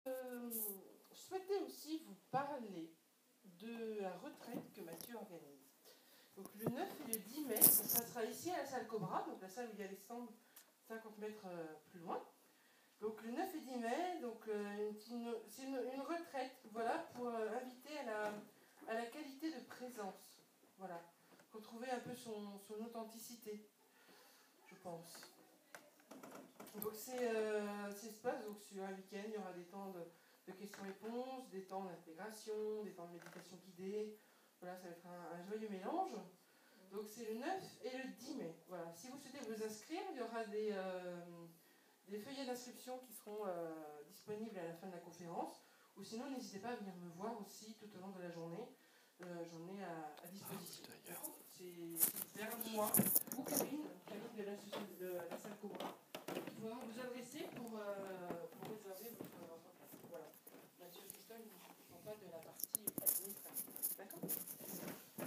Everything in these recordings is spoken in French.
Je souhaitais aussi vous parler de la retraite que Mathieu organise. Donc le 9 et le 10 mai, ça sera ici à la salle Cobra, donc la salle où il y a les stands 50 mètres plus loin. Donc le 9 et 10 mai, donc, c'est une retraite, voilà, pour inviter à la qualité de présence. Voilà, retrouver un peu son authenticité, je pense. Donc c'est espace, donc sur un week-end, il y aura des temps de questions-réponses, des temps d'intégration, des temps de méditation guidée. Voilà, ça va être un joyeux mélange. Donc c'est le 9 et le 10 mai. Voilà. Si vous souhaitez vous inscrire, il y aura des feuillets d'inscription qui seront disponibles à la fin de la conférence. Ou sinon, n'hésitez pas à venir me voir aussi tout au long de la journée. J'en ai à disposition. C'est vers moi ou Karine de la salle Cobra. Il faudra vous adresser pour réserver votre place. Voilà. Mathieu Christophe ne s'occupe pas de la partie administrative. D'accord.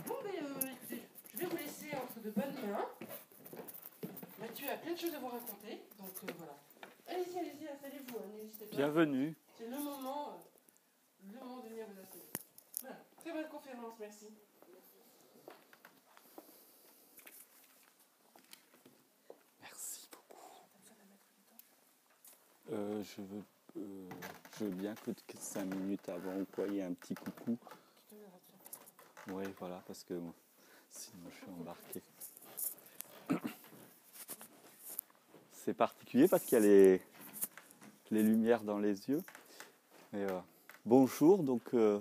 Bon, mais écoutez, je vais vous laisser entre de bonnes mains. Mathieu a plein de choses à vous raconter, donc voilà. Allez-y, installez-vous, hein, n'hésitez pas. Bienvenue. C'est le moment de venir vous installer. Voilà, très bonne conférence, merci. Merci beaucoup. Je veux bien que 5 minutes avant ou quoi, il y ait un petit coucou. Oui, voilà, parce que sinon je suis embarqué. C'est particulier parce qu'il y a les lumières dans les yeux. Mais, bonjour, donc je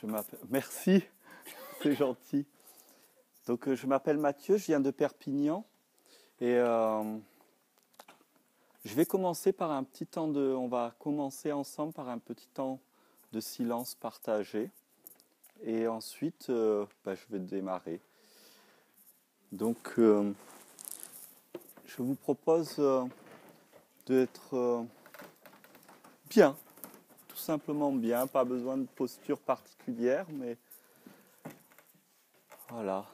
m'appelle. Merci, c'est gentil. Donc je m'appelle Mathieu, je viens de Perpignan et je vais commencer par un petit temps on va commencer ensemble par un petit temps de silence partagé et ensuite je vais démarrer. Donc je vous propose d'être bien, tout simplement bien, pas besoin de posture particulière, mais voilà.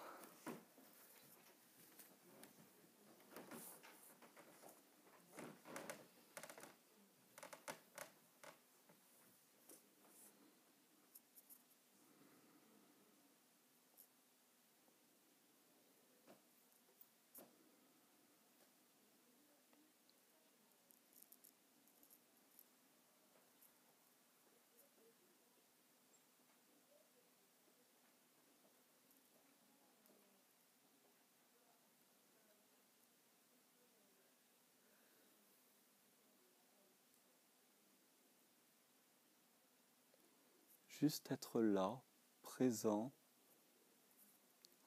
Juste être là, présent,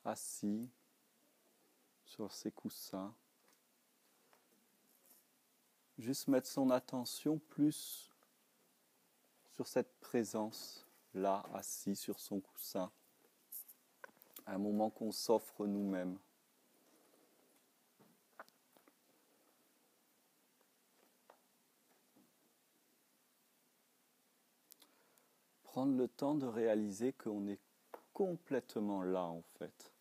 assis sur ses coussins. Juste mettre son attention plus sur cette présence là, assis sur son coussin. Un moment qu'on s'offre nous-mêmes. Prendre le temps de réaliser qu'on est complètement là en fait.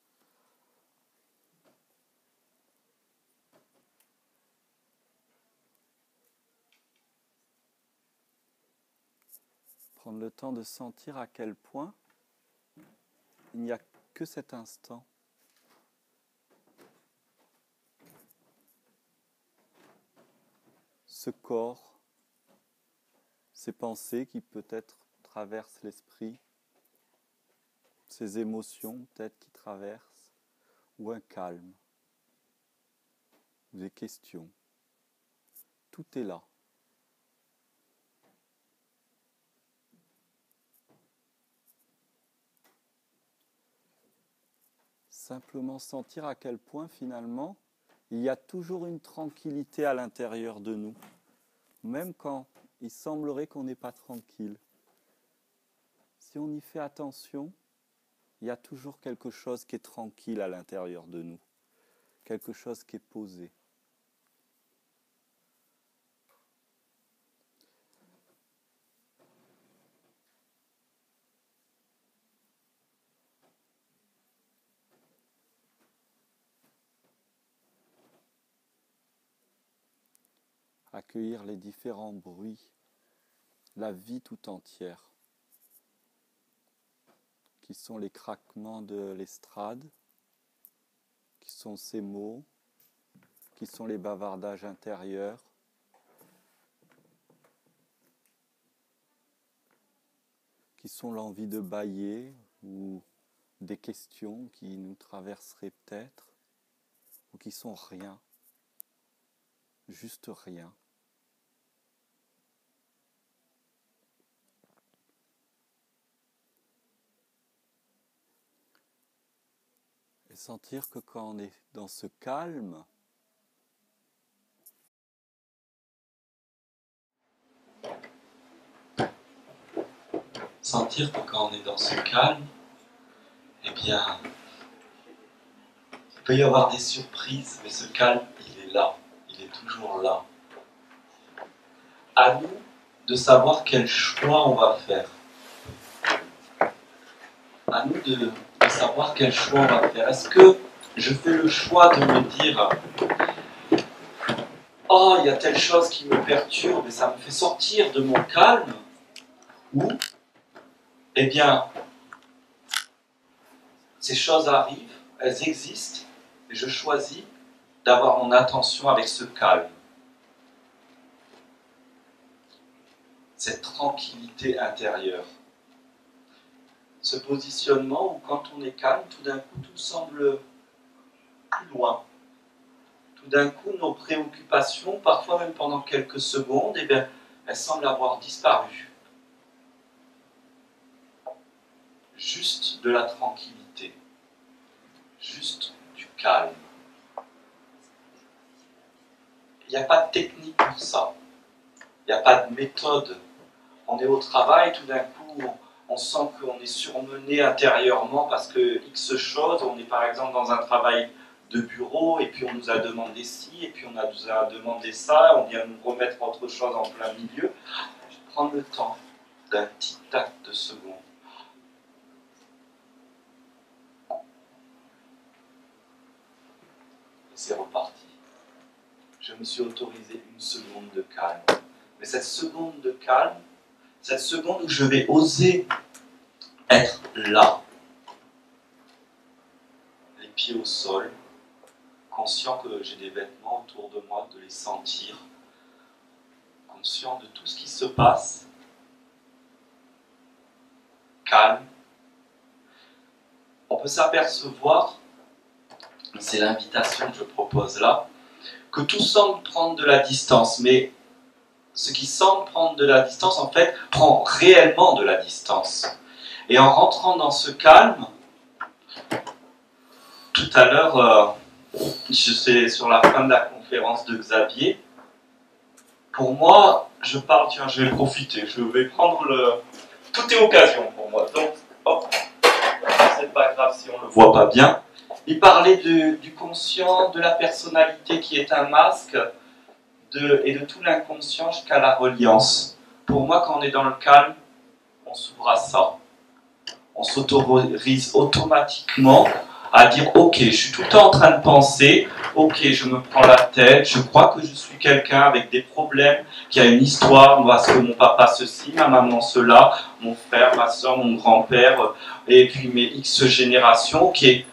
Prendre le temps de sentir à quel point il n'y a que cet instant. Ce corps, ces pensées qui peut-être traversent l'esprit, ces émotions peut-être qui traversent, ou un calme, ou des questions. Tout est là. Simplement sentir à quel point finalement il y a toujours une tranquillité à l'intérieur de nous, même quand il semblerait qu'on n'est pas tranquille. Si on y fait attention, il y a toujours quelque chose qui est tranquille à l'intérieur de nous, quelque chose qui est posé. Accueillir les différents bruits la vie tout entière, qui sont les craquements de l'estrade, qui sont ces mots, qui sont les bavardages intérieurs, qui sont l'envie de bâiller ou des questions qui nous traverseraient peut-être, ou qui sont rien, juste rien. Et sentir que quand on est dans ce calme, sentir que quand on est dans ce calme, eh bien, il peut y avoir des surprises, mais ce calme, il est là, il est toujours là. À nous de savoir quel choix on va faire. À nous de savoir quel choix on va faire. Est-ce que je fais le choix de me dire « Oh, il y a telle chose qui me perturbe et ça me fait sortir de mon calme » ou « Eh bien, ces choses arrivent, elles existent, et je choisis d'avoir mon attention avec ce calme. » Cette tranquillité intérieure. Ce positionnement où quand on est calme, tout d'un coup tout semble plus loin. Tout d'un coup nos préoccupations, parfois même pendant quelques secondes, eh bien, elles semblent avoir disparu. Juste de la tranquillité, juste du calme. Il n'y a pas de technique pour ça, il n'y a pas de méthode. On est au travail, tout d'un coup on sent qu'on est surmené intérieurement parce que X choses, on est par exemple dans un travail de bureau et puis on nous a demandé ci et puis on nous a demandé ça, on vient nous remettre autre chose en plein milieu. Je vais prendre le temps d'un petit tac de seconde. Et c'est reparti. Je me suis autorisé une seconde de calme. Mais cette seconde de calme, cette seconde où je vais oser être là, les pieds au sol, conscient que j'ai des vêtements autour de moi, de les sentir, conscient de tout ce qui se passe, calme. On peut s'apercevoir, c'est l'invitation que je propose là, que tout semble prendre de la distance, mais ce qui semble prendre de la distance, en fait, prend réellement de la distance. Et en rentrant dans ce calme, tout à l'heure, je sais, sur la fin de la conférence de Xavier, pour moi, je parle, tiens, je vais profiter, je vais prendre le... Tout est occasion pour moi, donc, hop, c'est pas grave si on ne le voit pas bien. Il parlait du conscient, de la personnalité qui est un masque, et de tout l'inconscient jusqu'à la reliance. Pour moi, quand on est dans le calme, on s'ouvre à ça. On s'autorise automatiquement à dire « Ok, je suis tout le temps en train de penser, ok, je me prends la tête, je crois que je suis quelqu'un avec des problèmes, qui a une histoire, parce que mon papa ceci, ma maman cela, mon frère, ma soeur, mon grand-père, et puis mes X générations, ok, il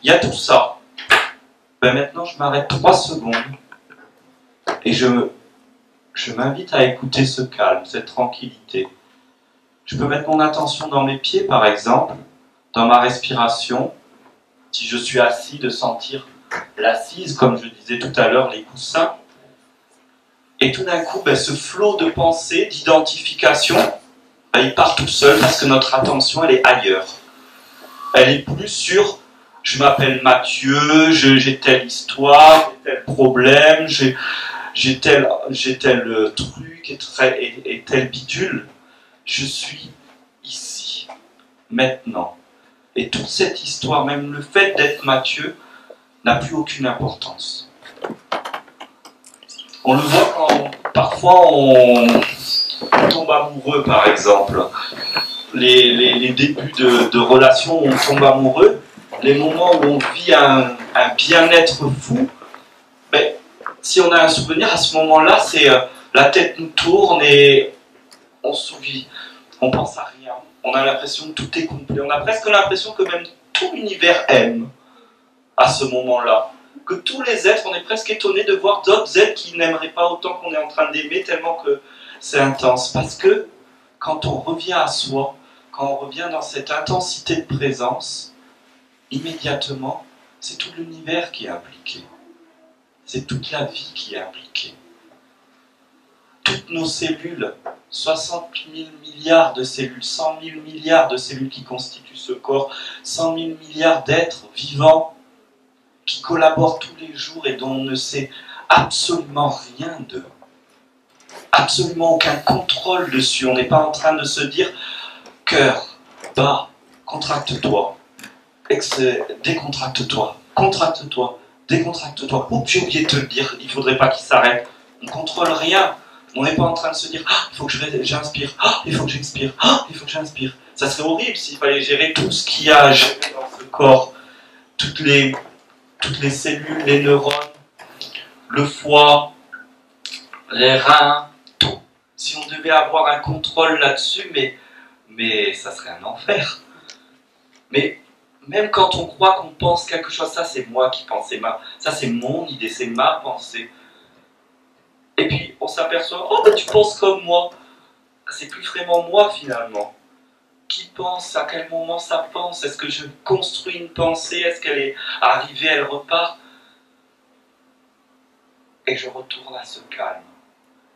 y a tout ça. Ben maintenant, je m'arrête 3 secondes. Et je m'invite à écouter ce calme, cette tranquillité. Je peux mettre mon attention dans mes pieds, par exemple, dans ma respiration. Si je suis assis, de sentir l'assise, comme je disais tout à l'heure, les coussins. Et tout d'un coup, ce flot de pensée, d'identification, il part tout seul parce que notre attention, elle est ailleurs. Elle est plus sur « je m'appelle Mathieu, j'ai telle histoire, j'ai tel problème, j'ai tel truc et tel bidule, je suis ici, maintenant. » Et toute cette histoire, même le fait d'être Mathieu, n'a plus aucune importance. On le voit quand parfois on tombe amoureux, par exemple. Les débuts de relations où on tombe amoureux, les moments où on vit un bien-être fou, si on a un souvenir, à ce moment-là, c'est la tête nous tourne et on s'oublie, on pense à rien. On a l'impression que tout est complet. On a presque l'impression que même tout l'univers aime à ce moment-là. Que tous les êtres, on est presque étonné de voir d'autres êtres qui n'aimeraient pas autant qu'on est en train d'aimer, tellement que c'est intense. Parce que quand on revient à soi, quand on revient dans cette intensité de présence, immédiatement, c'est tout l'univers qui est impliqué. C'est toute la vie qui est impliquée. Toutes nos cellules, 60 000 milliards de cellules, 100 000 milliards de cellules qui constituent ce corps, 100 000 milliards d'êtres vivants qui collaborent tous les jours et dont on ne sait absolument rien d'eux. Absolument aucun contrôle dessus. On n'est pas en train de se dire « Cœur, bas, contracte-toi, décontracte-toi, contracte-toi, décontracte-toi. » Oups, j'ai oublié de te le dire, il ne faudrait pas qu'il s'arrête. On ne contrôle rien. On n'est pas en train de se dire « Ah, il faut que j'inspire, ah, il faut que j'expire, ah, il faut que j'inspire. » Ça serait horrible s'il fallait gérer tout ce qu'il y a à gérer dans ce corps. Toutes les cellules, les neurones, le foie, les reins, tout. Si on devait avoir un contrôle là-dessus, mais ça serait un enfer. Mais même quand on croit qu'on pense quelque chose, ça c'est moi qui pense, ça c'est mon idée, c'est ma pensée. Et puis on s'aperçoit, oh ben tu penses comme moi. C'est plus vraiment moi finalement. Qui pense, à quel moment ça pense? Est-ce que je construis une pensée? Est-ce qu'elle est arrivée, elle repart? Et je retourne à ce calme.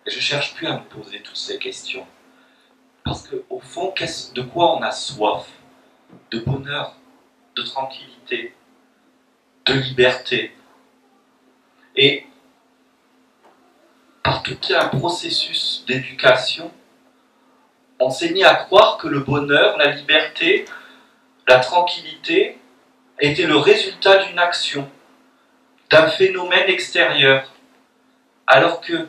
Et je ne cherche plus à me poser toutes ces questions. Parce qu'au fond, de quoi on a soif? De bonheur, de tranquillité, de liberté. Et par tout un processus d'éducation, on s'est mis à croire que le bonheur, la liberté, la tranquillité était le résultat d'une action, d'un phénomène extérieur. Alors que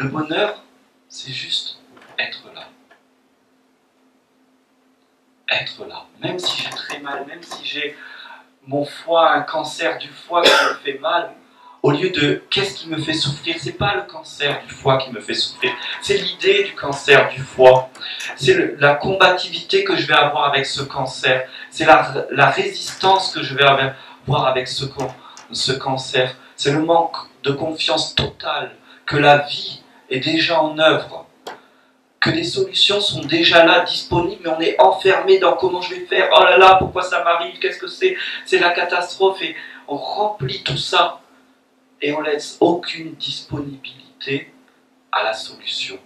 le bonheur, c'est juste être là. Être là. Même si j'ai très mal, même si j'ai mon foie, un cancer du foie qui me fait mal, au lieu de qu'est-ce qui me fait souffrir, c'est pas le cancer du foie qui me fait souffrir, c'est l'idée du cancer du foie, c'est la combativité que je vais avoir avec ce cancer, c'est la résistance que je vais avoir avec ce cancer, c'est le manque de confiance totale que la vie est déjà en œuvre, que des solutions sont déjà là, disponibles, mais on est enfermé dans comment je vais faire, oh là là, pourquoi ça m'arrive, qu'est-ce que c'est la catastrophe, et on remplit tout ça. Et on laisse aucune disponibilité à la solution.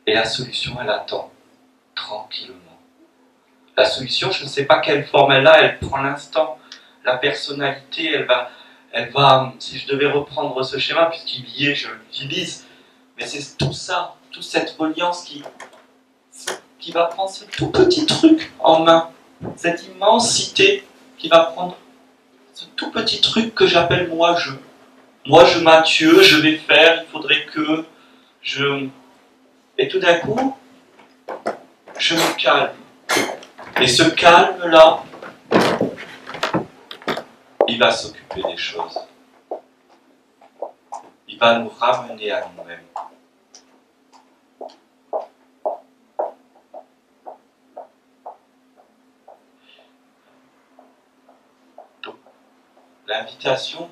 Et la solution, elle attend, tranquillement. La solution, je ne sais pas quelle forme elle a, elle prend l'instant. La personnalité, elle va, si je devais reprendre ce schéma, puisqu'il y est, je l'utilise, mais c'est tout ça, toute cette reliance qui va prendre ce tout petit truc en main, cette immensité qui va prendre ce tout petit truc que j'appelle moi-je. Moi, Mathieu, je vais faire, il faudrait que je... Et tout d'un coup, je me calme. Et ce calme-là, il va s'occuper des choses. Il va nous ramener à nous-mêmes. Donc, l'invitation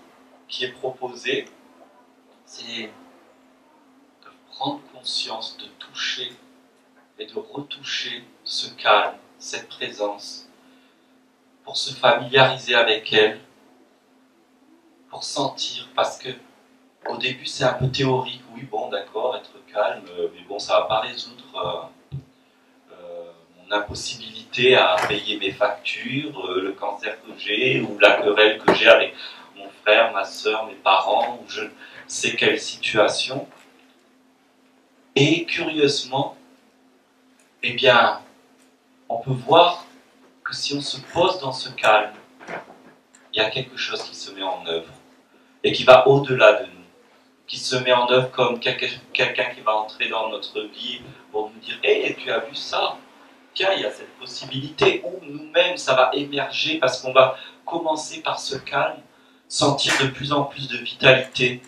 qui est proposé, c'est de prendre conscience, de toucher et de retoucher ce calme, cette présence, pour se familiariser avec elle, pour sentir, parce que au début c'est un peu théorique, oui bon d'accord, être calme, mais bon ça ne va pas résoudre mon impossibilité à payer mes factures, le cancer que j'ai, ou la querelle que j'ai avec mon frère, ma soeur, mes parents, ou je ne sais quelle situation. Et curieusement, eh bien, on peut voir que si on se pose dans ce calme, il y a quelque chose qui se met en œuvre et qui va au-delà de nous, qui se met en œuvre comme quelqu'un qui va entrer dans notre vie pour nous dire « Hey, tu as vu ça ? Tiens, il y a cette possibilité. » Ou nous-mêmes, ça va émerger parce qu'on va commencer par ce calme, sentir de plus en plus de vitalité,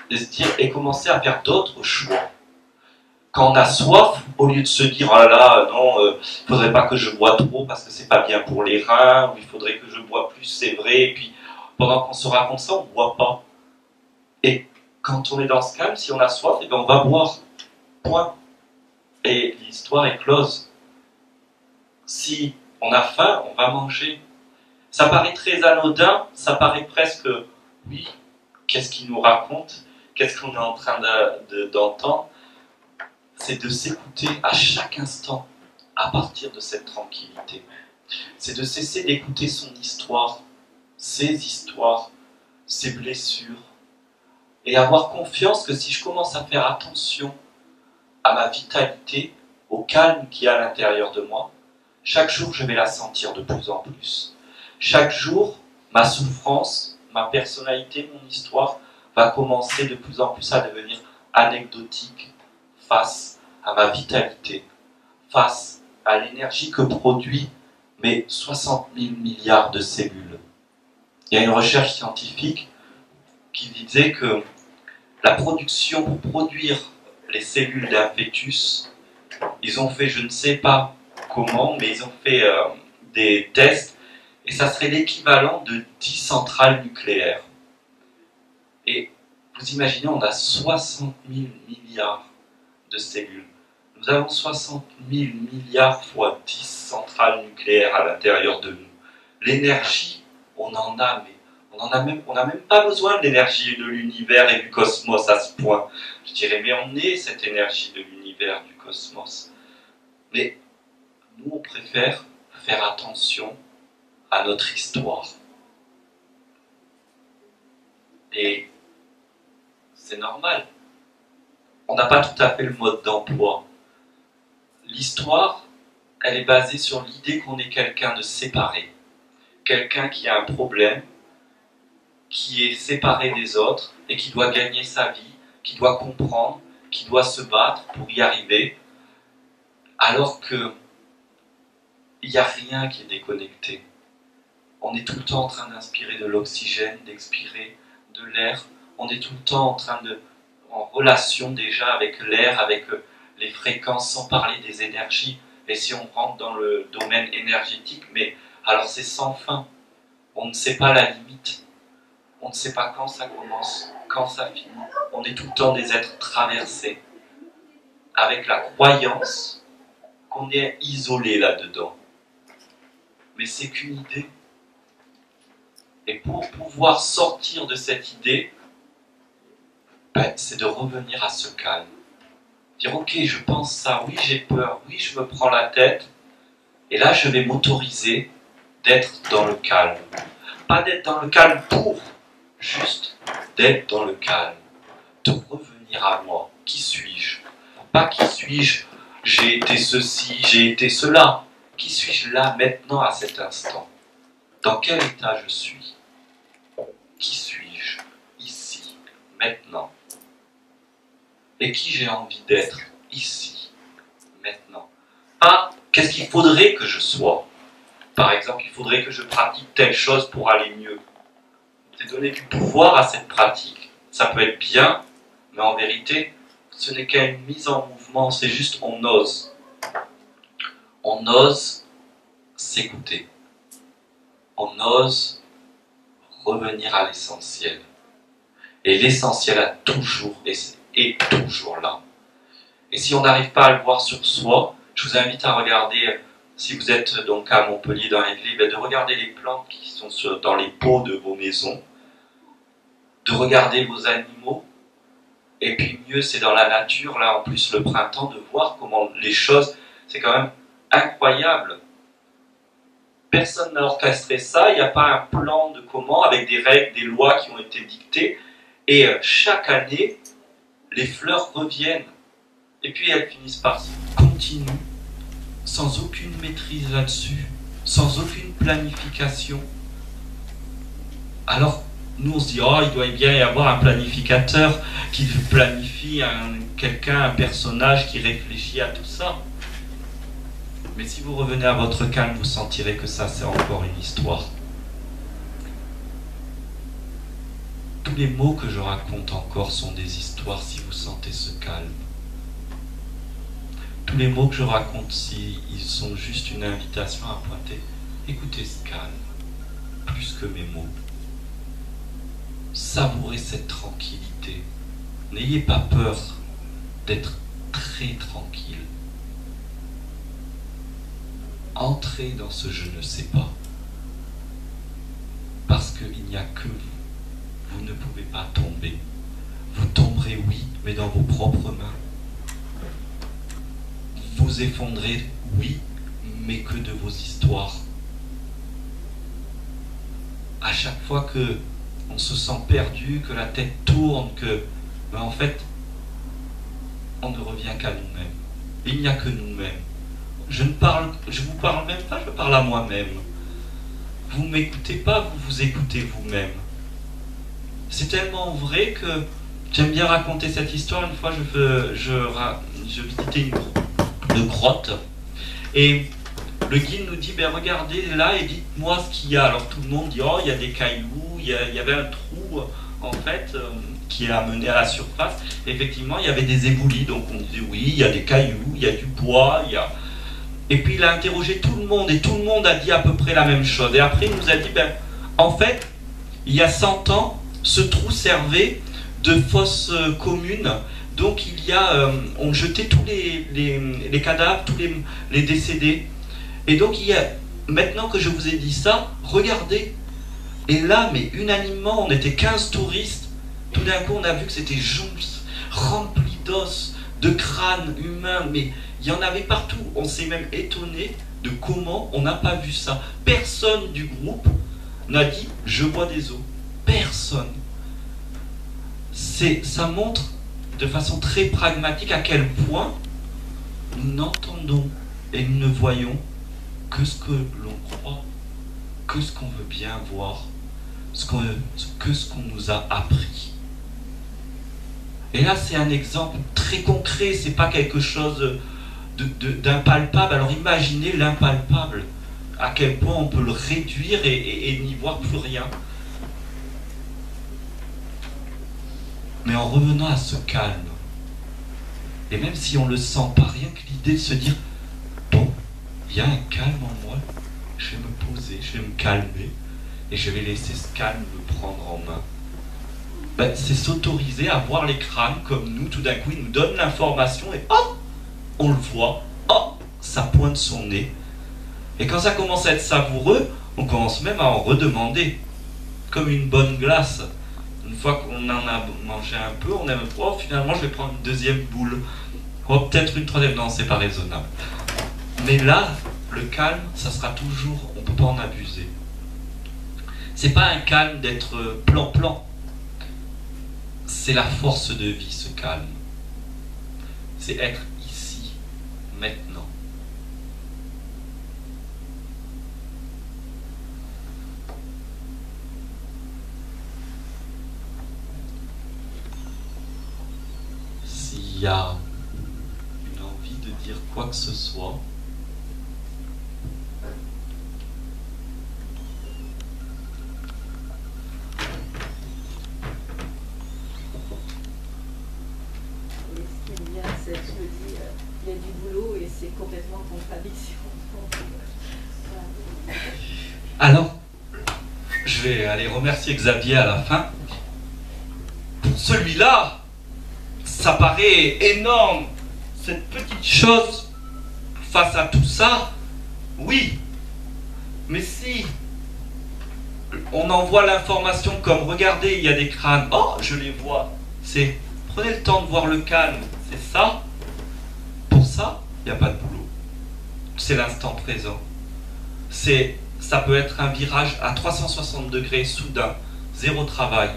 et se dire, et commencer à faire d'autres choix. Quand on a soif, au lieu de se dire oh là là, non, il faudrait pas que je bois trop parce que c'est pas bien pour les reins, ou il faudrait que je bois plus, c'est vrai, et puis pendant qu'on se raconte ça, on ne boit pas. Et quand on est dans ce calme, si on a soif, et bien on va boire. Point. Et l'histoire est close. Si on a faim, on va manger. Ça paraît très anodin, ça paraît presque, oui, qu'est-ce qu'il nous raconte? Qu'est-ce qu'on est en train d'entendre? C'est de s'écouter à chaque instant, à partir de cette tranquillité. C'est de cesser d'écouter son histoire, ses blessures, et avoir confiance que si je commence à faire attention à ma vitalité, au calme qui est à l'intérieur de moi, chaque jour je vais la sentir de plus en plus. Chaque jour, ma souffrance, ma personnalité, mon histoire va commencer de plus en plus à devenir anecdotique face à ma vitalité, face à l'énergie que produit mes 60 000 milliards de cellules. Il y a une recherche scientifique qui disait que la production, pour produire les cellules d'un fœtus, ils ont fait, je ne sais pas comment, mais ils ont fait des tests, et ça serait l'équivalent de 10 centrales nucléaires. Et vous imaginez, on a 60 000 milliards de cellules. Nous avons 60 000 milliards fois 10 centrales nucléaires à l'intérieur de nous. L'énergie, on en a, mais on n'a même pas besoin de l'énergie de l'univers et du cosmos à ce point. Je dirais, mais on est cette énergie de l'univers, du cosmos. Mais nous, on préfère faire attention à notre histoire. Et c'est normal. On n'a pas tout à fait le mode d'emploi. L'histoire, elle est basée sur l'idée qu'on est quelqu'un de séparé. Quelqu'un qui a un problème, qui est séparé des autres et qui doit gagner sa vie, qui doit comprendre, qui doit se battre pour y arriver, alors que il n'y a rien qui est déconnecté. On est tout le temps en train d'inspirer de l'oxygène, d'expirer de l'air. On est tout le temps en relation déjà avec l'air, avec les fréquences, sans parler des énergies. Et si on rentre dans le domaine énergétique, mais alors c'est sans fin. On ne sait pas la limite. On ne sait pas quand ça commence, quand ça finit. On est tout le temps des êtres traversés, avec la croyance qu'on est isolé là-dedans. Mais c'est qu'une idée. Et pour pouvoir sortir de cette idée, c'est de revenir à ce calme. Dire, ok, je pense ça, oui j'ai peur, oui je me prends la tête, et là je vais m'autoriser d'être dans le calme. Pas d'être dans le calme pour, juste d'être dans le calme. De revenir à moi. Qui suis-je? Pas qui suis-je, j'ai été ceci, j'ai été cela. Qui suis-je là, maintenant, à cet instant? Dans quel état je suis? Qui suis-je, ici, maintenant? Et qui j'ai envie d'être, ici, maintenant? Pas qu'est-ce qu'il faudrait que je sois. Par exemple, il faudrait que je pratique telle chose pour aller mieux. C'est donner du pouvoir à cette pratique. Ça peut être bien, mais en vérité, ce n'est qu'une mise en mouvement, c'est juste on ose. On ose s'écouter. On ose revenir à l'essentiel. Et l'essentiel est toujours là. Et si on n'arrive pas à le voir sur soi, je vous invite à regarder, si vous êtes donc à Montpellier dans l'église, de regarder les plantes qui sont dans les pots de vos maisons, de regarder vos animaux, et puis mieux c'est dans la nature, là en plus le printemps, de voir comment les choses, c'est quand même incroyable. Personne n'a orchestré ça, il n'y a pas un plan de comment, avec des règles, des lois qui ont été dictées, et chaque année, les fleurs reviennent, et puis elles finissent par continuer, sans aucune maîtrise là-dessus, sans aucune planification. Alors, nous on se dit, oh, il doit bien y avoir un planificateur qui planifie quelqu'un, un personnage qui réfléchit à tout ça. Mais si vous revenez à votre calme, vous sentirez que ça, c'est encore une histoire. Tous les mots que je raconte encore sont des histoires si vous sentez ce calme. tous les mots que je raconte, ils sont juste une invitation à pointer. Écoutez ce calme, plus que mes mots. Savourez cette tranquillité. N'ayez pas peur d'être très tranquille. Entrez dans ce je ne sais pas. Parce qu'il n'y a que vous. Vous ne pouvez pas tomber. Vous tomberez, oui, mais dans vos propres mains. Vous effondrez, oui, mais que de vos histoires. À chaque fois que on se sent perdu, que la tête tourne, que, ben en fait, on ne revient qu'à nous-mêmes. Il n'y a que nous-mêmes. Je vous parle même pas, je parle à moi-même. Vous ne m'écoutez pas, vous vous écoutez vous-même. C'est tellement vrai que j'aime bien raconter cette histoire. Une fois, je visitais une grotte et le guide nous dit, ben regardez là et dites-moi ce qu'il y a. Alors tout le monde dit, oh, il y a des cailloux, il y avait un trou en fait qui a mené à la surface. Et effectivement, il y avait des éboulis, donc on disait, oui, il y a des cailloux, il y a du bois, il y a... Et puis il a interrogé tout le monde et tout le monde a dit à peu près la même chose. Et après il nous a dit, ben en fait, il y a 100 ans, ce trou servait de fosse commune. Donc on jetait tous les cadavres, tous les décédés. Et donc maintenant que je vous ai dit ça, regardez. Et là, mais unanimement, on était 15 touristes. Tout d'un coup, on a vu que c'était rempli d'os, de crânes humains. Mais il y en avait partout. On s'est même étonné de comment on n'a pas vu ça. Personne du groupe n'a dit « je bois des os ». Personne. Ça montre de façon très pragmatique à quel point nous n'entendons et nous ne voyons que ce que l'on croit, que ce qu'on veut bien voir, que ce qu'on nous a appris. Et là, c'est un exemple très concret, c'est pas quelque chose d'impalpable. Alors imaginez l'impalpable, à quel point on peut le réduire et n'y voir plus rien. Mais en revenant à ce calme, et même si on ne le sent pas, rien que l'idée de se dire, bon, il y a un calme en moi, je vais me poser, je vais me calmer, et je vais laisser ce calme me prendre en main. Ben, c'est s'autoriser à voir les crânes comme nous, tout d'un coup, ils nous donnent l'information, et hop, on le voit, hop, ça pointe son nez. Et quand ça commence à être savoureux, on commence même à en redemander, comme une bonne glace. Une fois qu'on en a mangé un peu, on aime, oh, finalement je vais prendre une deuxième boule. Oh, peut-être une troisième, non, c'est pas raisonnable. Mais là, le calme, ça sera toujours, on ne peut pas en abuser. C'est pas un calme d'être plan-plan. C'est la force de vie, ce calme. C'est être ici, maintenant. S'il y a une envie de dire quoi que ce soit, il y a du boulot et c'est complètement en contradiction. Alors, je vais aller remercier Xavier à la fin. Pour celui-là, ça paraît énorme, cette petite chose face à tout ça, oui. Mais si on envoie l'information comme regardez, il y a des crânes, oh, je les vois, c'est prenez le temps de voir le calme, c'est ça. Pour ça, il n'y a pas de boulot. C'est l'instant présent. Ça peut être un virage à 360 degrés, soudain, zéro travail.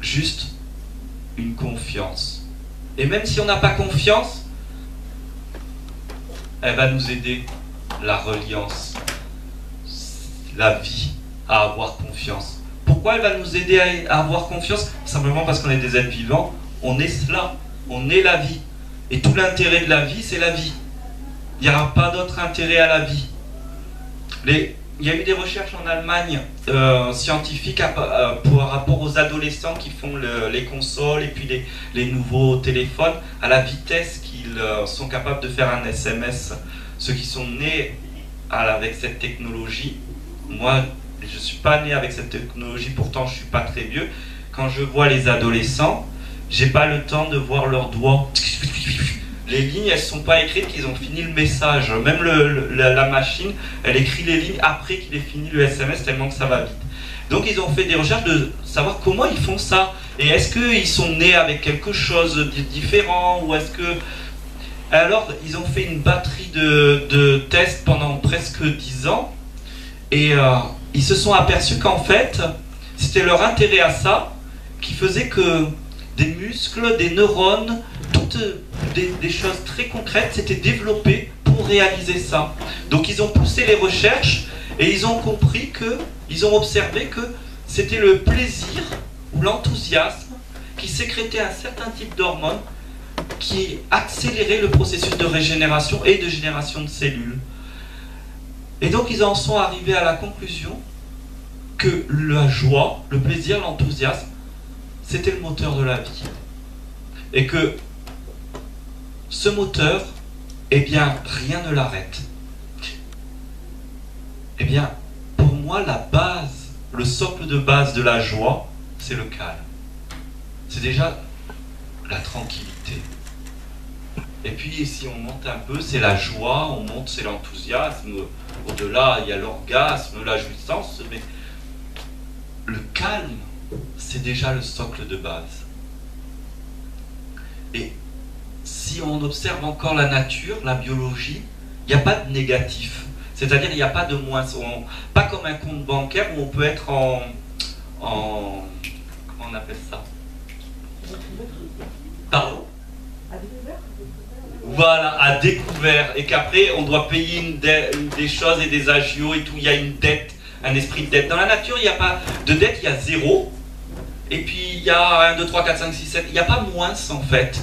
Juste une confiance. Et même si on n'a pas confiance, elle va nous aider, la reliance, la vie, à avoir confiance. Pourquoi elle va nous aider à avoir confiance? Simplement parce qu'on est des êtres vivants, on est cela, on est la vie. Et tout l'intérêt de la vie, c'est la vie. Il n'y aura pas d'autre intérêt à la vie. Il y a eu des recherches en Allemagne scientifiques par rapport aux adolescents qui font les consoles et puis les nouveaux téléphones, à la vitesse qu'ils sont capables de faire un SMS, ceux qui sont nés avec cette technologie. Moi, je ne suis pas né avec cette technologie, pourtant je ne suis pas très vieux. Quand je vois les adolescents, j'ai pas le temps de voir leurs doigts. Les lignes, elles ne sont pas écrites, qu'ils ont fini le message. Même la machine, elle écrit les lignes après qu'il ait fini le SMS, tellement que ça va vite. Donc ils ont fait des recherches de savoir comment ils font ça. Et est-ce qu'ils sont nés avec quelque chose de différent, ou est-ce que... Alors, ils ont fait une batterie de tests pendant presque 10 ans, et ils se sont aperçus qu'en fait, c'était leur intérêt à ça qui faisait que des muscles, des neurones, toutes des choses très concrètes s'étaient développées pour réaliser ça. Donc ils ont poussé les recherches et ils ont compris que, ils ont observé que c'était le plaisir ou l'enthousiasme qui sécrétait un certain type d'hormones qui accélérait le processus de régénération et de génération de cellules. Et donc ils en sont arrivés à la conclusion que la joie, le plaisir, l'enthousiasme, c'était le moteur de la vie. Et que ce moteur, eh bien, rien ne l'arrête. Eh bien, pour moi, la base, le socle de base de la joie, c'est le calme. C'est déjà la tranquillité. Et puis, si on monte un peu, c'est la joie, on monte, c'est l'enthousiasme. Au-delà, il y a l'orgasme, la jouissance, mais le calme, c'est déjà le socle de base. Et si on observe encore la nature, la biologie, il n'y a pas de négatif. C'est-à-dire il n'y a pas de moins. Pas comme un compte bancaire où on peut être en comment on appelle ça? Pardon? Voilà, à découvert. Et qu'après, on doit payer des choses et des agios et tout. Il y a une dette, un esprit de dette. Dans la nature, il n'y a pas de dette, il y a zéro. Et puis, il y a 1, 2, 3, 4, 5, 6, 7. Il n'y a pas moins, en fait.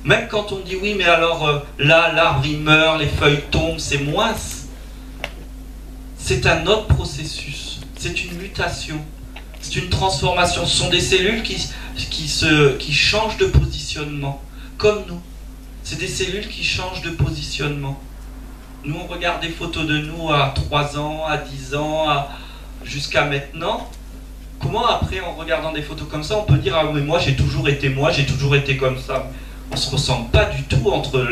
Même quand on dit, oui, mais alors, là, l'arbre, il meurt, les feuilles tombent, c'est moins. C'est un autre processus. C'est une mutation. C'est une transformation. Ce sont des cellules qui changent de positionnement. Comme nous. C'est des cellules qui changent de positionnement. Nous, on regarde des photos de nous à 3 ans, à 10 ans, jusqu'à maintenant. Comment après, en regardant des photos comme ça, on peut dire « Ah mais moi, j'ai toujours été comme ça ». On ne se ressemble pas du tout entre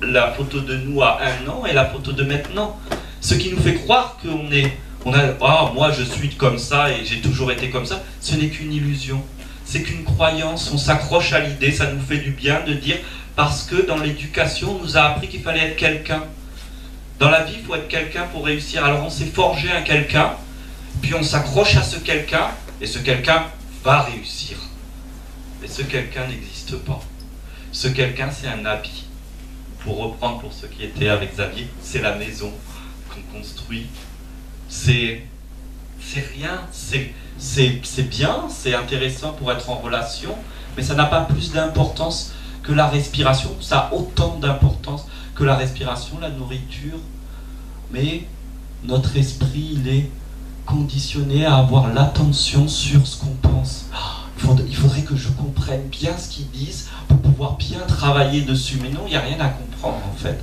la photo de nous à 1 an et la photo de maintenant. Ce qui nous fait croire ah moi je suis comme ça et j'ai toujours été comme ça, ce n'est qu'une illusion. C'est qu'une croyance, on s'accroche à l'idée, ça nous fait du bien de dire parce que dans l'éducation, on nous a appris qu'il fallait être quelqu'un. Dans la vie, il faut être quelqu'un pour réussir. Alors on s'est forgé un quelqu'un, puis on s'accroche à ce quelqu'un, et ce quelqu'un va réussir. Mais ce quelqu'un n'existe pas. Ce quelqu'un, c'est un habit. Pour reprendre pour ceux qui étaient avec Xavier, c'est la maison qu'on construit. C'est rien, c'est bien, c'est intéressant pour être en relation, mais ça n'a pas plus d'importance que la respiration. Ça a autant d'importance que la respiration, la nourriture. Mais notre esprit, il est conditionné à avoir l'attention sur ce qu'on pense. Il faudrait que je comprenne bien ce qu'ils disent pour pouvoir bien travailler dessus. Mais non, il n'y a rien à comprendre en fait.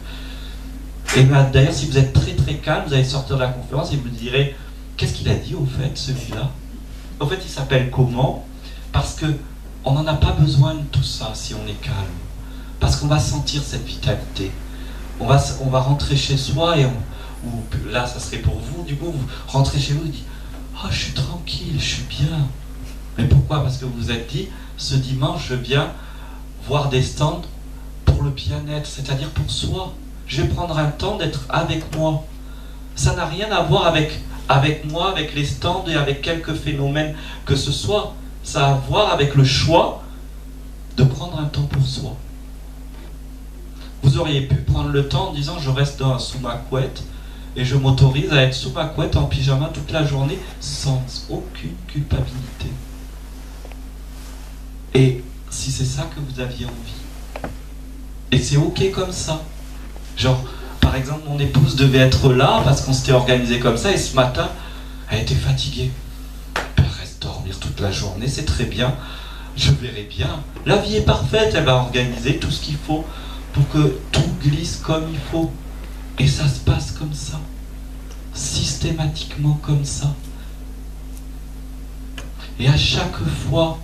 Et d'ailleurs, si vous êtes très très calme, vous allez sortir de la conférence et vous direz « Qu'est-ce qu'il a dit au fait, celui-là » En fait, il s'appelle comment? Parce qu'on n'en a pas besoin de tout ça si on est calme. Parce qu'on va sentir cette vitalité. On va rentrer chez soi et ou là, ça serait pour vous, du coup, vous rentrez chez vous et dites « Ah, je suis tranquille, je suis bien. » Mais pourquoi? Parce que vous vous êtes dit « Ce dimanche, je viens voir des stands pour le bien-être, c'est-à-dire pour soi. Je vais prendre un temps d'être avec moi. » Ça n'a rien à voir avec moi, avec les stands et avec quelques phénomènes que ce soit. Ça a à voir avec le choix de prendre un temps pour soi. Vous auriez pu prendre le temps en disant « Je reste sous ma couette et je m'autorise à être sous ma couette en pyjama toute la journée sans aucune culpabilité. » Et si c'est ça que vous aviez envie, et c'est ok comme ça. Genre, par exemple, mon épouse devait être là parce qu'on s'était organisé comme ça et ce matin, elle était fatiguée. Elle reste dormir toute la journée, c'est très bien. je verrai bien. La vie est parfaite, elle va organiser tout ce qu'il faut pour que tout glisse comme il faut. Et ça se passe comme ça, systématiquement comme ça. Et à chaque fois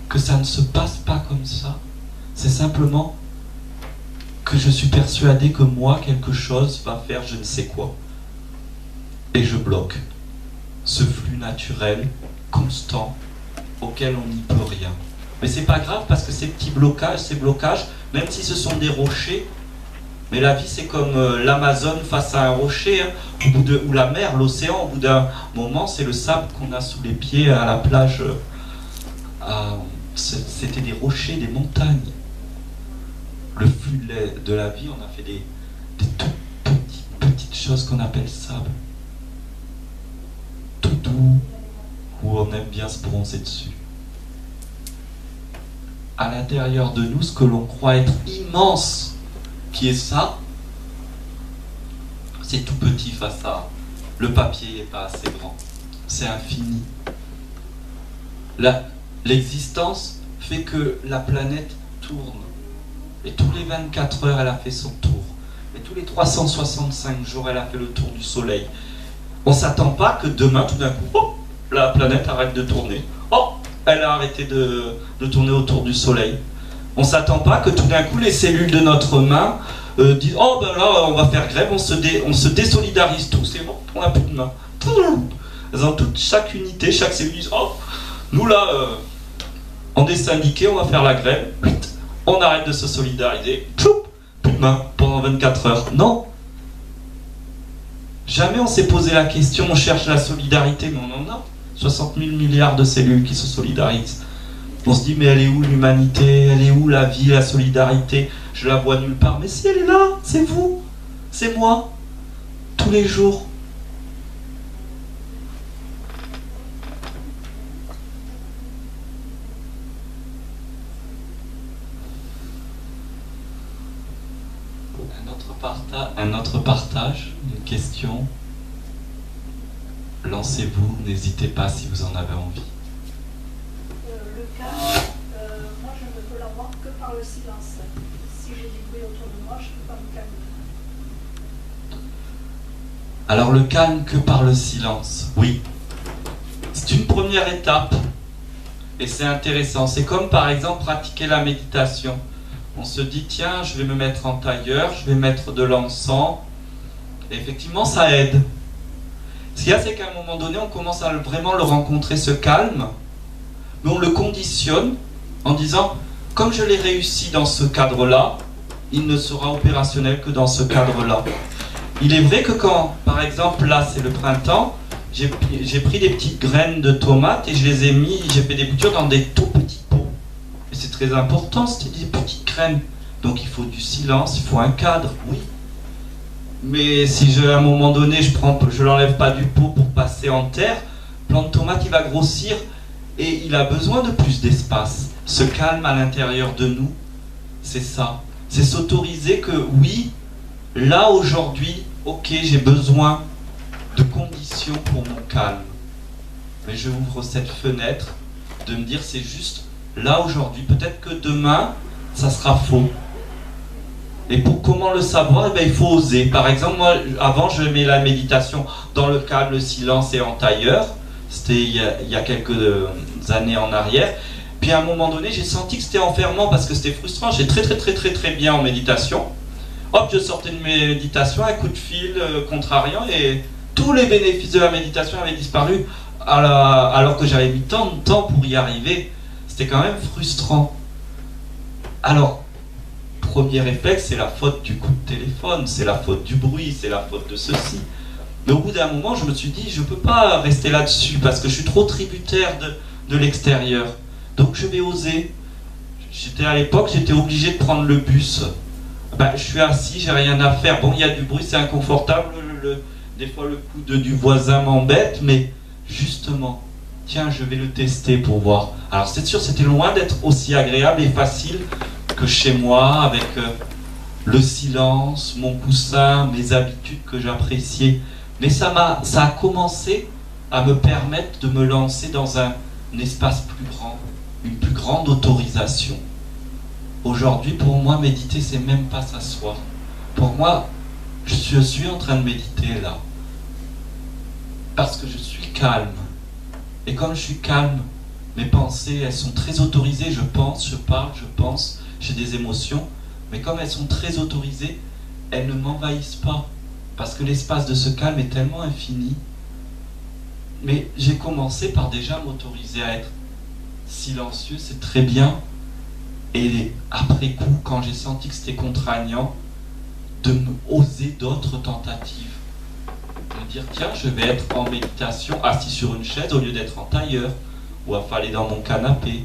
que ça ne se passe pas comme ça, c'est simplement que je suis persuadé que moi, quelque chose va faire je ne sais quoi. Et je bloque ce flux naturel, constant, auquel on n'y peut rien. Mais c'est pas grave parce que ces petits blocages, ces blocages, même si ce sont des rochers, mais la vie c'est comme l'Amazone face à un rocher, hein, ou la mer, l'océan, au bout d'un moment c'est le sable qu'on a sous les pieds à la plage. C'était des rochers, des montagnes. Le flux de la vie, on a fait des toutes petites choses qu'on appelle sable. Tout doux, où on aime bien se bronzer dessus. À l'intérieur de nous, ce que l'on croit être immense, qui est ça, c'est tout petit face à... Le papier n'est pas assez grand. C'est infini. L'existence fait que la planète tourne. Et tous les 24 heures, elle a fait son tour. Et tous les 365 jours, elle a fait le tour du Soleil. On ne s'attend pas que demain, tout d'un coup, oh, la planète arrête de tourner. Oh, elle a arrêté de tourner autour du Soleil. On ne s'attend pas que tout d'un coup, les cellules de notre main disent « Oh, ben là, on va faire grève, on se désolidarise tous, c'est bon, on n'a plus de main. » Elles ont chaque unité, chaque cellule dit « Oh, nous là, on est syndiqués, on va faire la grève. » On arrête de se solidariser, plus de main pendant 24 heures. Non. Jamais on s'est posé la question, on cherche la solidarité, mais on en a. 60 000 milliards de cellules qui se solidarisent. On se dit, mais elle est où l'humanité? Elle est où la vie, la solidarité? Je la vois nulle part. Mais si, elle est là, c'est vous, c'est moi, tous les jours. Un autre partage, une question. Lancez-vous, n'hésitez pas si vous en avez envie. Le calme, moi je ne peux l'avoir que par le silence. Si j'ai du bruit autour de moi, je ne peux pas me calmer. Alors le calme que par le silence, oui. C'est une première étape. Et c'est intéressant. C'est comme par exemple pratiquer la méditation. On se dit, tiens, je vais me mettre en tailleur, je vais mettre de l'encens. Et effectivement, ça aide. Ce qu'il y a, c'est qu'à un moment donné, on commence à vraiment le rencontrer, ce calme. Mais on le conditionne en disant, comme je l'ai réussi dans ce cadre-là, il ne sera opérationnel que dans ce cadre-là. Il est vrai que quand, par exemple, là, c'est le printemps, j'ai pris des petites graines de tomates et je les ai mis, j'ai fait des boutures dans des tout petits pots. Et c'est très important, c'était des petites graines. Donc il faut du silence, il faut un cadre, oui. Mais si à un moment donné, je l'enlève pas du pot pour passer en terre, le plant de tomate, il va grossir et il a besoin de plus d'espace. Ce calme à l'intérieur de nous, c'est ça. C'est s'autoriser que oui, là aujourd'hui, ok, j'ai besoin de conditions pour mon calme. Mais je ouvre cette fenêtre de me dire c'est juste là aujourd'hui. Peut-être que demain, ça sera faux. Et pour comment le savoir, eh bien, il faut oser. Par exemple, moi, avant, je mets la méditation dans le calme, le silence et en tailleur. C'était il y a quelques années en arrière. Puis à un moment donné, j'ai senti que c'était enfermant parce que c'était frustrant. J'étais très bien en méditation. Hop, je sortais de méditation, un coup de fil contrariant et tous les bénéfices de la méditation avaient disparu alors que j'avais mis tant de temps pour y arriver. C'était quand même frustrant. Alors, premier réflexe, c'est la faute du coup de téléphone, c'est la faute du bruit, c'est la faute de ceci. Mais au bout d'un moment, je me suis dit, je ne peux pas rester là-dessus parce que je suis trop tributaire de l'extérieur. Donc je vais oser. À l'époque, j'étais obligé de prendre le bus. Ben, je suis assis, j'ai rien à faire. Bon, il y a du bruit, c'est inconfortable. Des fois, le coude du voisin m'embête, mais justement, tiens, je vais le tester pour voir. Alors, c'est sûr, c'était loin d'être aussi agréable et facile que chez moi, avec le silence, mon coussin, mes habitudes que j'appréciais. Mais ça a commencé à me permettre de me lancer dans un espace plus grand. une plus grande autorisation. Aujourd'hui, pour moi, méditer, c'est même pas s'asseoir. Pour moi, je suis en train de méditer là. Parce que je suis calme. Et comme je suis calme, mes pensées, elles sont très autorisées. Je pense, je parle, je pense, j'ai des émotions. Mais comme elles sont très autorisées, elles ne m'envahissent pas. Parce que l'espace de ce calme est tellement infini. Mais j'ai commencé par déjà m'autoriser à être silencieux, c'est très bien. Et après coup, quand j'ai senti que c'était contraignant, de me oser d'autres tentatives. De me dire, tiens, je vais être en méditation, assis sur une chaise au lieu d'être en tailleur, ou affaler dans mon canapé.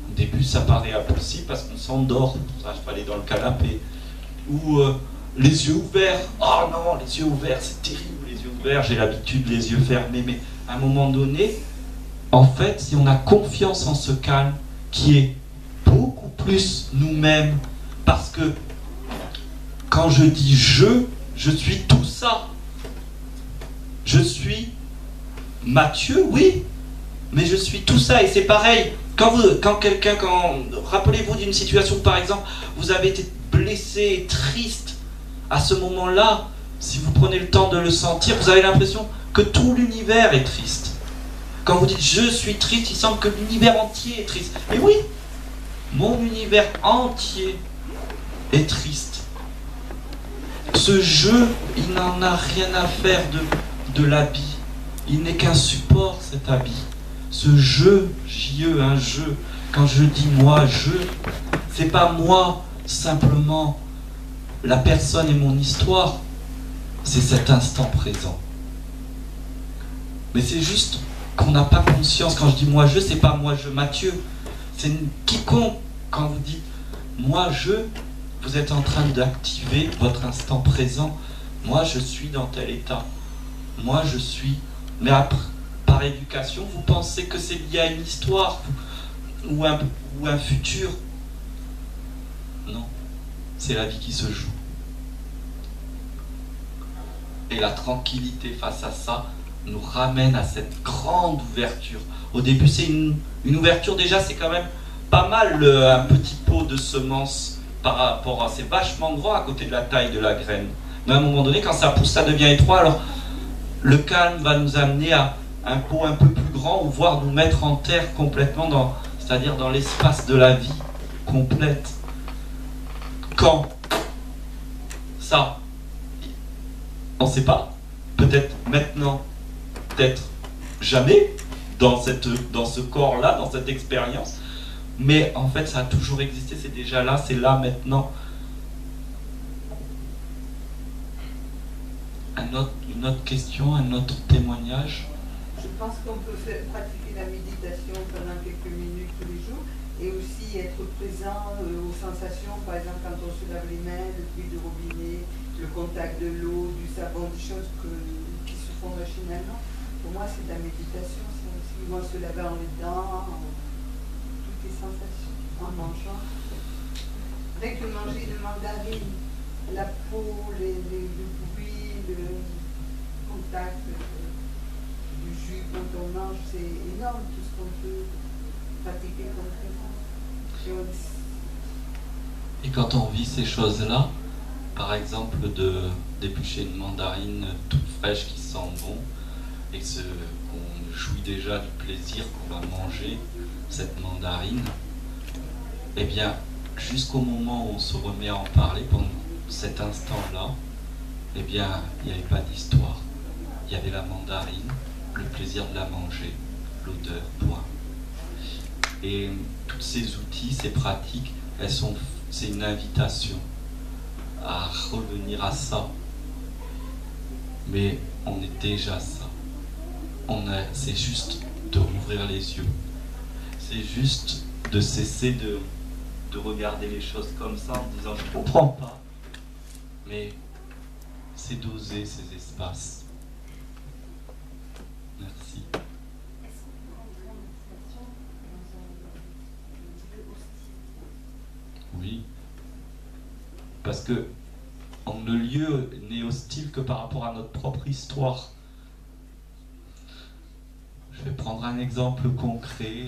Au début, ça paraît impossible parce qu'on s'endort, ça, je peux aller dans le canapé. Ou les yeux ouverts. Oh non, les yeux ouverts, c'est terrible, les yeux ouverts, j'ai l'habitude, les yeux fermés. Mais à un moment donné, en fait, si on a confiance en ce calme, qui est beaucoup plus nous-mêmes, parce que quand je dis je suis tout ça. Je suis Mathieu, oui, mais je suis tout ça, et c'est pareil. Rappelez-vous d'une situation, par exemple, vous avez été blessé, triste, à ce moment-là, si vous prenez le temps de le sentir, vous avez l'impression que tout l'univers est triste. Quand vous dites je suis triste, il semble que l'univers entier est triste. Et oui, mon univers entier est triste. Ce jeu, il n'en a rien à faire de l'habit. Il n'est qu'un support, cet habit. Ce jeu, J-E, un jeu. Quand je dis moi, c'est pas moi simplement la personne et mon histoire. C'est cet instant présent. Mais c'est juste qu'on n'a pas conscience. Quand je dis moi, c'est pas moi, Mathieu. C'est quiconque, quand vous dites moi, vous êtes en train d'activer votre instant présent. Moi, je suis dans tel état. Moi, je suis... Mais après, par éducation, vous pensez que c'est lié à une histoire ou un futur. Non, c'est la vie qui se joue. Et la tranquillité face à ça nous ramène à cette grande ouverture. Au début, c'est une ouverture, déjà, c'est quand même pas mal un petit pot de semences par rapport à... C'est vachement grand à côté de la taille de la graine. Mais à un moment donné, quand ça pousse, ça devient étroit. Alors, le calme va nous amener à un pot un peu plus grand, ou voire nous mettre en terre complètement, c'est-à-dire dans l'espace de la vie complète. Quand ça, on ne sait pas. Peut-être maintenant, peut-être jamais, dans ce corps-là, dans cette expérience. Mais en fait, ça a toujours existé, c'est déjà là, c'est là maintenant. Une autre question, un autre témoignage. Je pense qu'on peut pratiquer la méditation pendant quelques minutes tous les jours et aussi être présent aux sensations, par exemple quand on se lave les mains, le bruit du robinet, le contact de l'eau, du savon, des choses qui se font machinalement. Pour moi, c'est de la méditation. C'est aussi moi se laver en les dents, toutes les sensations, en mangeant. Avec le manger de mandarine, la peau, le bruit, le contact du jus quand on mange, c'est énorme tout ce qu'on peut pratiquer comme présent. Et quand on vit ces choses-là, par exemple d'éplucher une mandarine toute fraîche qui sent bon, et qu'on jouit déjà du plaisir qu'on va manger cette mandarine, eh bien, jusqu'au moment où on se remet à en parler, pendant cet instant-là, eh bien, il n'y avait pas d'histoire. Il y avait la mandarine, le plaisir de la manger, l'odeur, point. Et tous ces outils, ces pratiques, c'est une invitation à revenir à ça. Mais on est déjà ça. C'est juste de rouvrir les yeux. C'est juste de cesser de regarder les choses comme ça en disant je ne comprends pas. Mais c'est d'oser ces espaces. Merci. Oui. Parce que le lieu n'est hostile que par rapport à notre propre histoire. Je vais prendre un exemple concret,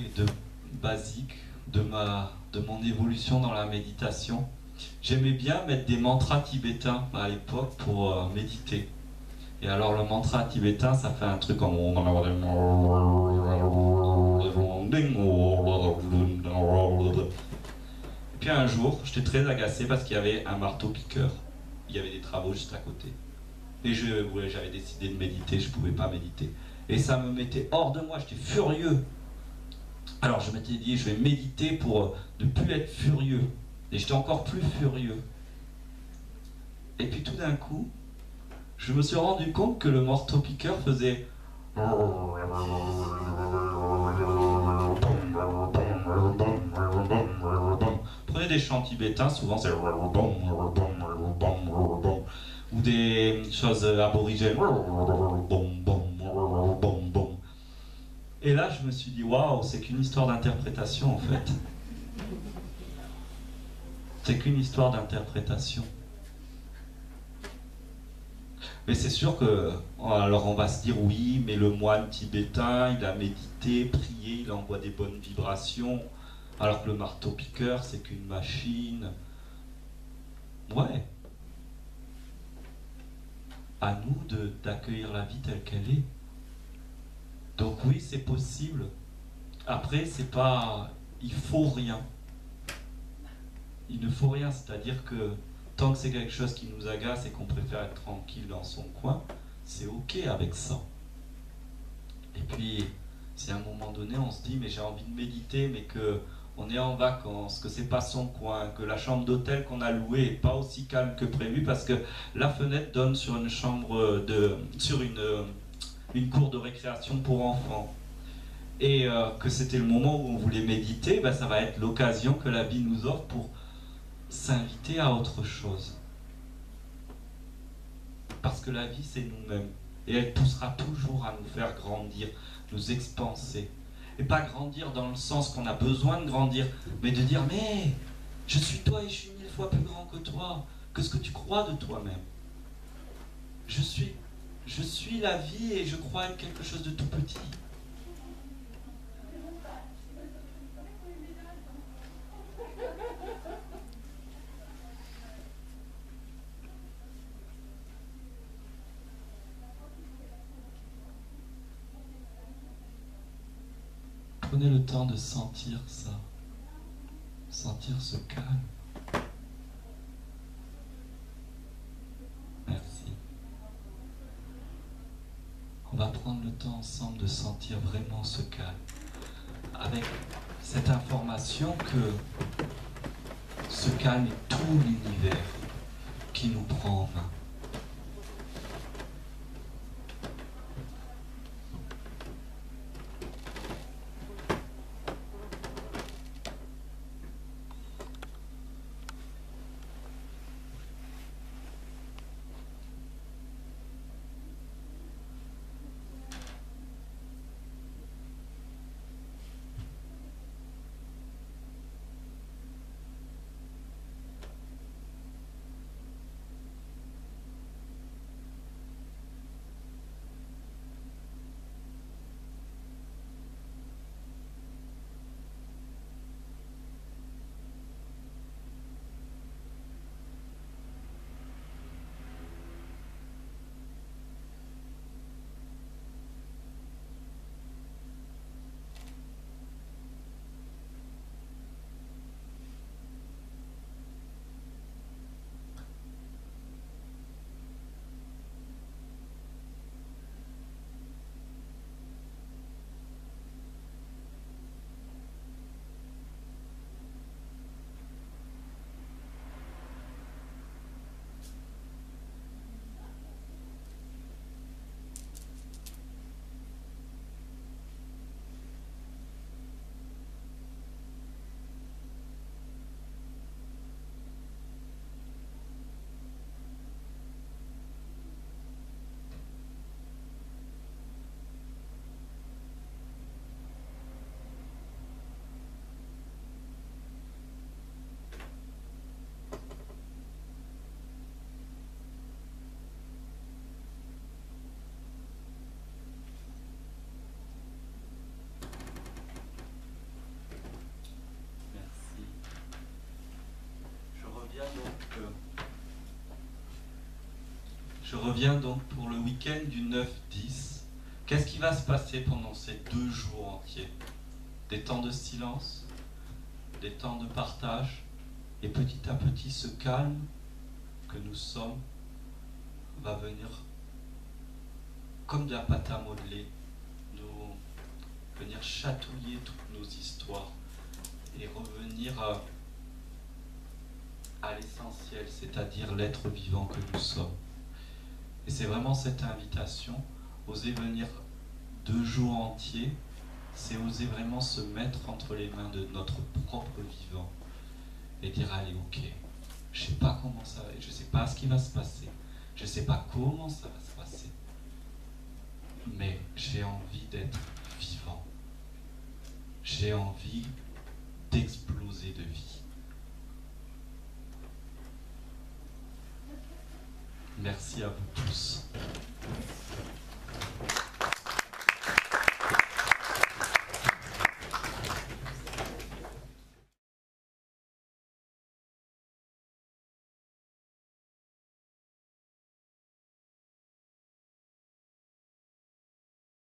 basique, de mon évolution dans la méditation. J'aimais bien mettre des mantras tibétains à l'époque pour méditer. Et alors le mantra tibétain, ça fait un truc comme... Et puis un jour, j'étais très agacé parce qu'il y avait un marteau-piqueur. Il y avait des travaux juste à côté. Et j'avais décidé de méditer, je ne pouvais pas méditer. Et ça me mettait hors de moi, j'étais furieux. Alors je m'étais dit, je vais méditer pour ne plus être furieux. Et j'étais encore plus furieux. Et puis tout d'un coup, je me suis rendu compte que le marteau-piqueur faisait... Prenez des chants tibétains, souvent c'est... Ou des choses aborigènes. Et là, je me suis dit, waouh, c'est qu'une histoire d'interprétation en fait. C'est qu'une histoire d'interprétation. Mais c'est sûr que, alors on va se dire oui, mais le moine tibétain, il a médité, prié, il envoie des bonnes vibrations, alors que le marteau-piqueur, c'est qu'une machine. Ouais. À nous d'accueillir la vie telle qu'elle est. Donc oui, c'est possible. Après, c'est pas... Il faut rien. Il ne faut rien, c'est-à-dire que tant que c'est quelque chose qui nous agace et qu'on préfère être tranquille dans son coin, c'est ok avec ça. Et puis, si à un moment donné on se dit mais j'ai envie de méditer, mais que on est en vacances, que c'est pas son coin, que la chambre d'hôtel qu'on a louée est pas aussi calme que prévu parce que la fenêtre donne sur une chambre sur une cour de récréation pour enfants. Et que c'était le moment où on voulait méditer, ben ça va être l'occasion que la vie nous offre pour s'inviter à autre chose. Parce que la vie, c'est nous-mêmes. Et elle poussera toujours à nous faire grandir, nous expanser. Et pas grandir dans le sens qu'on a besoin de grandir, mais de dire, mais je suis toi et je suis 1000 fois plus grand que toi, que ce que tu crois de toi-même. Je suis la vie et je crois être quelque chose de tout petit. Prenez le temps de sentir ça, sentir ce calme. Merci. On va prendre le temps ensemble de sentir vraiment ce calme, avec cette information que ce calme est tout l'univers qui nous prend en main. Je reviens donc pour le week-end du 9-10. Qu'est-ce qui va se passer pendant ces 2 jours entiers? Des temps de silence, des temps de partage, et petit à petit ce calme que nous sommes va venir comme de la pâte à modeler, nous venir chatouiller toutes nos histoires et revenir à l'essentiel, c'est-à-dire l'être vivant que nous sommes. Et c'est vraiment cette invitation, oser venir 2 jours entiers, c'est oser vraiment se mettre entre les mains de notre propre vivant et dire allez, ok, je ne sais pas comment ça va, je ne sais pas ce qui va se passer, je ne sais pas comment ça va se passer, mais j'ai envie d'être vivant, j'ai envie d'exploser de vie. Merci à vous tous.